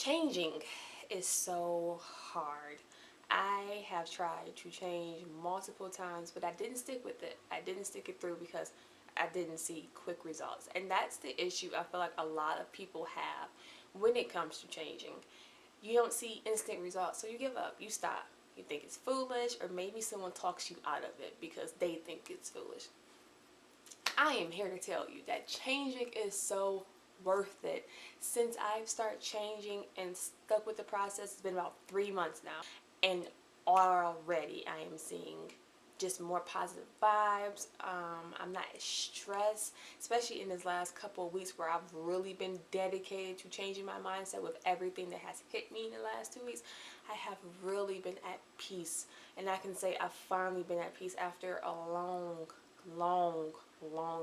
Changing is so hard. I have tried to change multiple times, but I didn't stick with it. I didn't stick it through because I didn't see quick results. And that's the issue I feel like a lot of people have when it comes to changing. You don't see instant results, so you give up, you stop. You think it's foolish, or maybe someone talks you out of it because they think it's foolish. I am here to tell you that changing is so worth it. Since I've started changing and stuck with the process, it's been about 3 months now, and already I am seeing just more positive vibes. I'm not as stressed, especially in this last couple of weeks where I've really been dedicated to changing my mindset with everything that has hit me in the last 2 weeks. I have really been at peace, and I can say I've finally been at peace after a long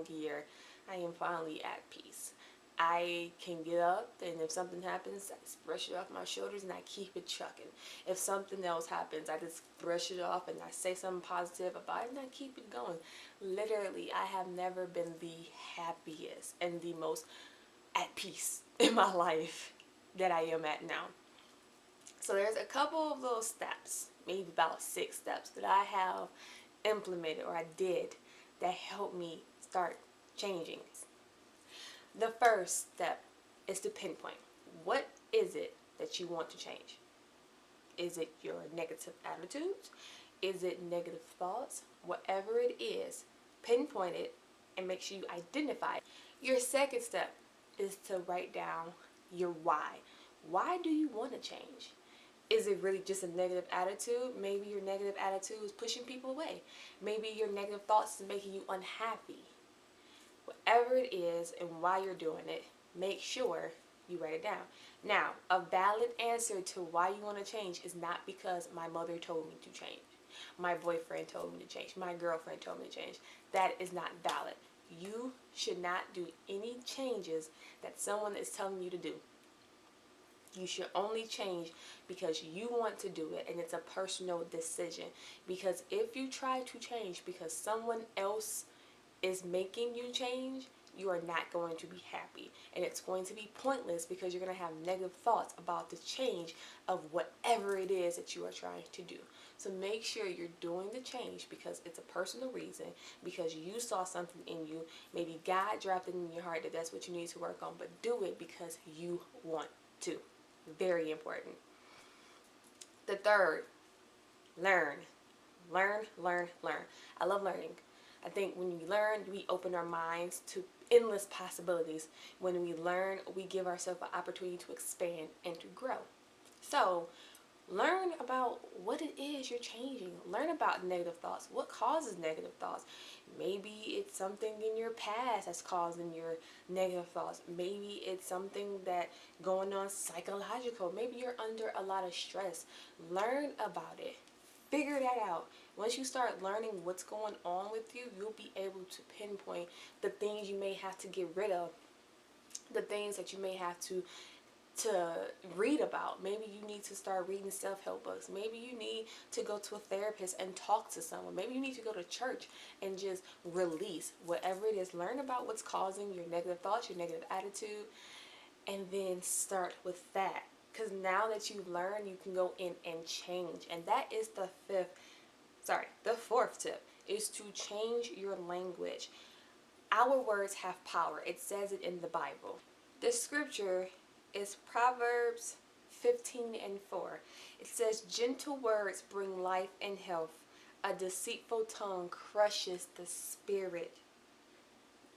year. I am finally at peace. I can get up, and if something happens, I just brush it off my shoulders and I keep it trucking. If something else happens, I just brush it off and I say something positive about it and I keep it going. Literally, I have never been the happiest and the most at peace in my life that I am at now. So there's a couple of little steps, maybe about 6 steps that I have implemented or I did that helped me start changing. The first step is to pinpoint, what is it that you want to change? Is it your negative attitudes? Is it negative thoughts? Whatever it is, pinpoint it and make sure you identify it. Your second step is to write down your why. Why do you want to change? Is it really just a negative attitude? Maybe your negative attitude is pushing people away. Maybe your negative thoughts is making you unhappy. Whatever it is and why you're doing it, make sure you write it down. Now, a valid answer to why you want to change is not because my mother told me to change, my boyfriend told me to change, my girlfriend told me to change. That is not valid. You should not do any changes that someone is telling you to do. You should only change because you want to do it and it's a personal decision. Because if you try to change because someone else is making you change, you are not going to be happy. And it's going to be pointless because you're going to have negative thoughts about the change of whatever it is that you are trying to do. So make sure you're doing the change because it's a personal reason, because you saw something in you. Maybe God dropped it in your heart that that's what you need to work on, but do it because you want to. Very important. The third, learn. Learn. I love learning. I think when we learn, we open our minds to endless possibilities. When we learn, we give ourselves an opportunity to expand and to grow. So, learn about what it is you're changing. Learn about negative thoughts. What causes negative thoughts? Maybe it's something in your past that's causing your negative thoughts. Maybe it's something that going on psychological. Maybe you're under a lot of stress. Learn about it. Figure that out. Once you start learning what's going on with you, you'll be able to pinpoint the things you may have to get rid of, the things that you may have to read about. Maybe you need to start reading self-help books. Maybe you need to go to a therapist and talk to someone. Maybe you need to go to church and just release whatever it is. Learn about what's causing your negative thoughts, your negative attitude, and then start with that. Because now that you've learned, you can go in and change. And that is the fourth tip is to change your language. Our words have power. It says it in the Bible. The scripture is Proverbs 15:4. It says, gentle words bring life and health. A deceitful tongue crushes the spirit.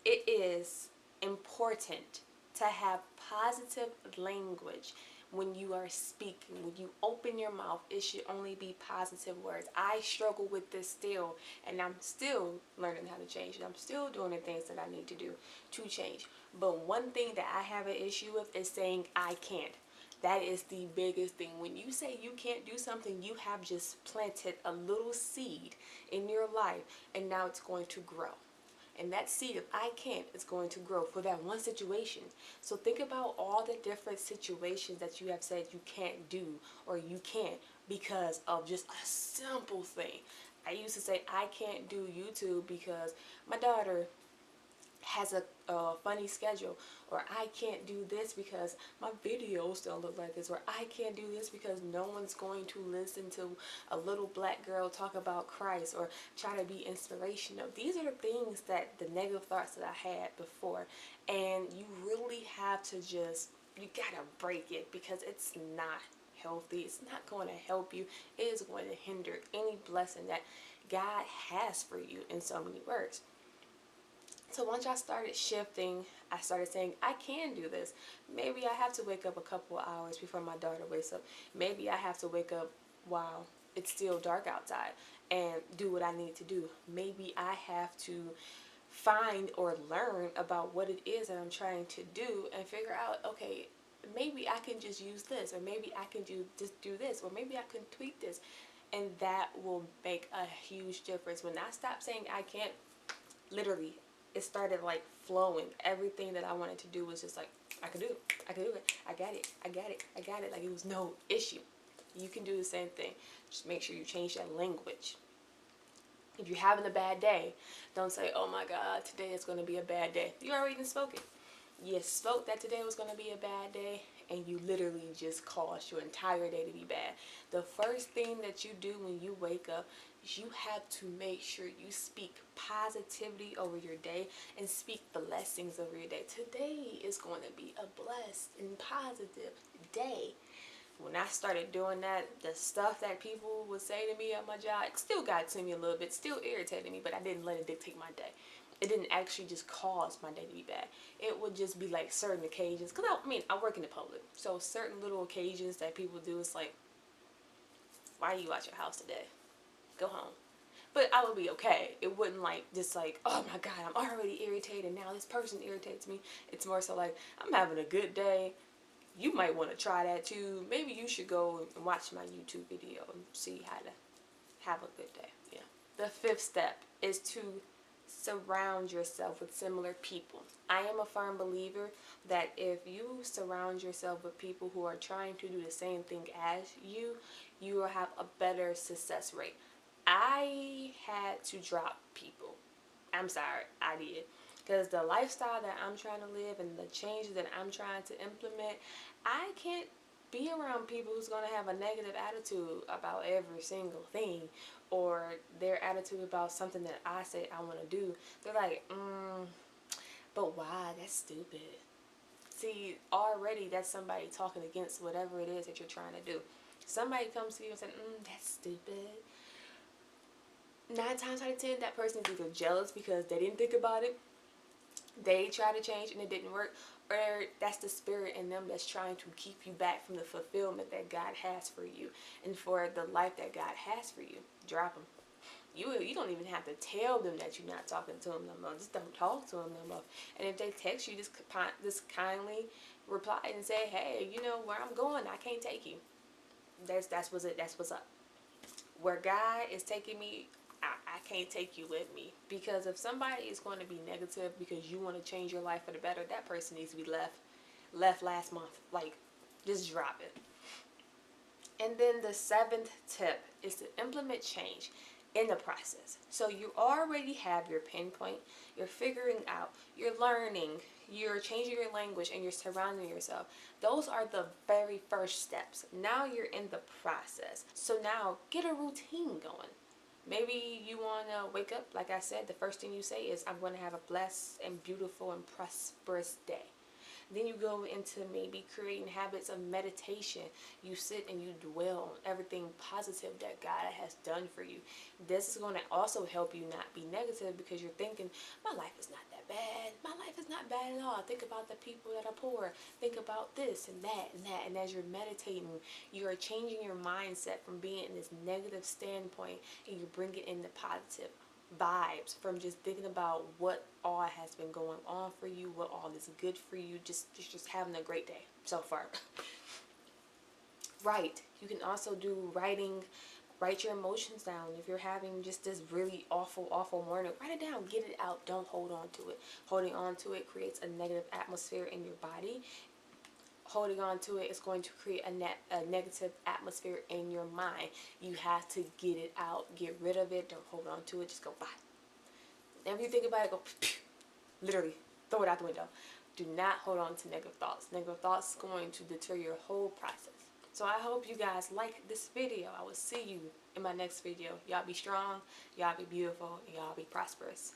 It is important to have positive language when you are speaking. When you open your mouth, it should only be positive words. I struggle with this still, and I'm still learning how to change it. I'm still doing the things that I need to do to change. But one thing that I have an issue with is saying I can't. That is the biggest thing. When you say you can't do something, you have just planted a little seed in your life, and now it's going to grow. And that seed of I can't is going to grow for that one situation. So think about all the different situations that you have said you can't do or you can't because of just a simple thing. I used to say I can't do YouTube because my daughter has a a funny schedule, or I can't do this because my videos don't look like this, or I can't do this because no one's going to listen to a little black girl talk about Christ or try to be inspirational. These are the things that the negative thoughts that I had before, and you really have to just, you gotta break it, because it's not healthy. It's not going to help you. It is going to hinder any blessing that God has for you, in so many words. So once I started shifting, I started saying, I can do this. Maybe I have to wake up a couple of hours before my daughter wakes up. Maybe I have to wake up while it's still dark outside and do what I need to do. Maybe I have to find or learn about what it is that I'm trying to do and figure out, okay, maybe I can just use this, or maybe I can just do this, or maybe I can tweak this. And that will make a huge difference. When I stopped saying I can't, literally, it started like flowing. Everything that I wanted to do was just like, I can do it. I can do it. I got it. I got it. I got it. Like, it was no issue. You can do the same thing. Just make sure you change that language. If you're having a bad day, don't say, oh my God, today is going to be a bad day. You already spoke it. You spoke that today was going to be a bad day, and you literally just caused your entire day to be bad. The first thing that you do when you wake up is you have to make sure you speak positivity over your day and speak blessings over your day. Today is going to be a blessed and positive day. When I started doing that, the stuff that people would say to me at my job, it still got to me a little bit, still irritated me, but I didn't let it dictate my day. It didn't actually just cause my day to be bad. It would just be like certain occasions, because I work in the public, so certain little occasions that people do, it's like, why are you at your house today? Go home. But I would be okay. It wouldn't like just like, oh my God, I'm already irritated, now this person irritates me. It's more so like, I'm having a good day. You might want to try that too. Maybe you should go and watch my YouTube video and see how to have a good day. Yeah. The fifth step is to surround yourself with similar people. I am a firm believer that if you surround yourself with people who are trying to do the same thing as you, you will have a better success rate. I had to drop people. I'm sorry, I did. Because the lifestyle that I'm trying to live and the changes that I'm trying to implement, I can't be around people who's going to have a negative attitude about every single thing, or their attitude about something that I say I want to do. They're like, but why? That's stupid. See, already that's somebody talking against whatever it is that you're trying to do. Somebody comes to you and says, that's stupid. 9 times out of 10, that person is either jealous because they didn't think about it, they tried to change and it didn't work, or that's the spirit in them that's trying to keep you back from the fulfillment that God has for you and for the life that God has for you. Drop them. You don't even have to tell them that you're not talking to them no more. Just don't talk to them no more. And if they text you, just kindly reply and say, hey, you know where I'm going, I can't take you. That's what's it. That's what's up. Where God is taking me, I can't take you with me. Because if somebody is going to be negative because you want to change your life for the better, that person needs to be left last month. Like, just drop it. And then the 7th tip is to implement change in the process. So you already have your pinpoint, you're figuring out, you're learning, you're changing your language, and you're surrounding yourself. Those are the very first steps. Now you're in the process. So now get a routine going. Maybe you want to wake up, like I said, the first thing you say is, I'm going to have a blessed and beautiful and prosperous day. Then you go into maybe creating habits of meditation. You sit and you dwell on everything positive that God has done for you. This is going to also help you not be negative, because you're thinking, my life is not that bad. My life is not bad at all. Think about the people that are poor. Think about this and that and that. And as you're meditating, you are changing your mindset from being in this negative standpoint, and you bring it in the positive vibes from just thinking about what all has been going on for you, what all is good for you, just having a great day so far. Right. You can also do writing. Write your emotions down. If you're having just this really awful morning, write it down. Get it out. Don't hold on to it. Holding on to it creates a negative atmosphere in your body. Holding on to it is going to create a negative atmosphere in your mind. You have to get it out. Get rid of it. Don't hold on to it. Just go bye. Whenever you think about it, go literally throw it out the window. Do not hold on to negative thoughts. Negative thoughts is going to deter your whole process. So I hope you guys like this video. I will see you in my next video. Y'all be strong, y'all be beautiful, and y'all be prosperous.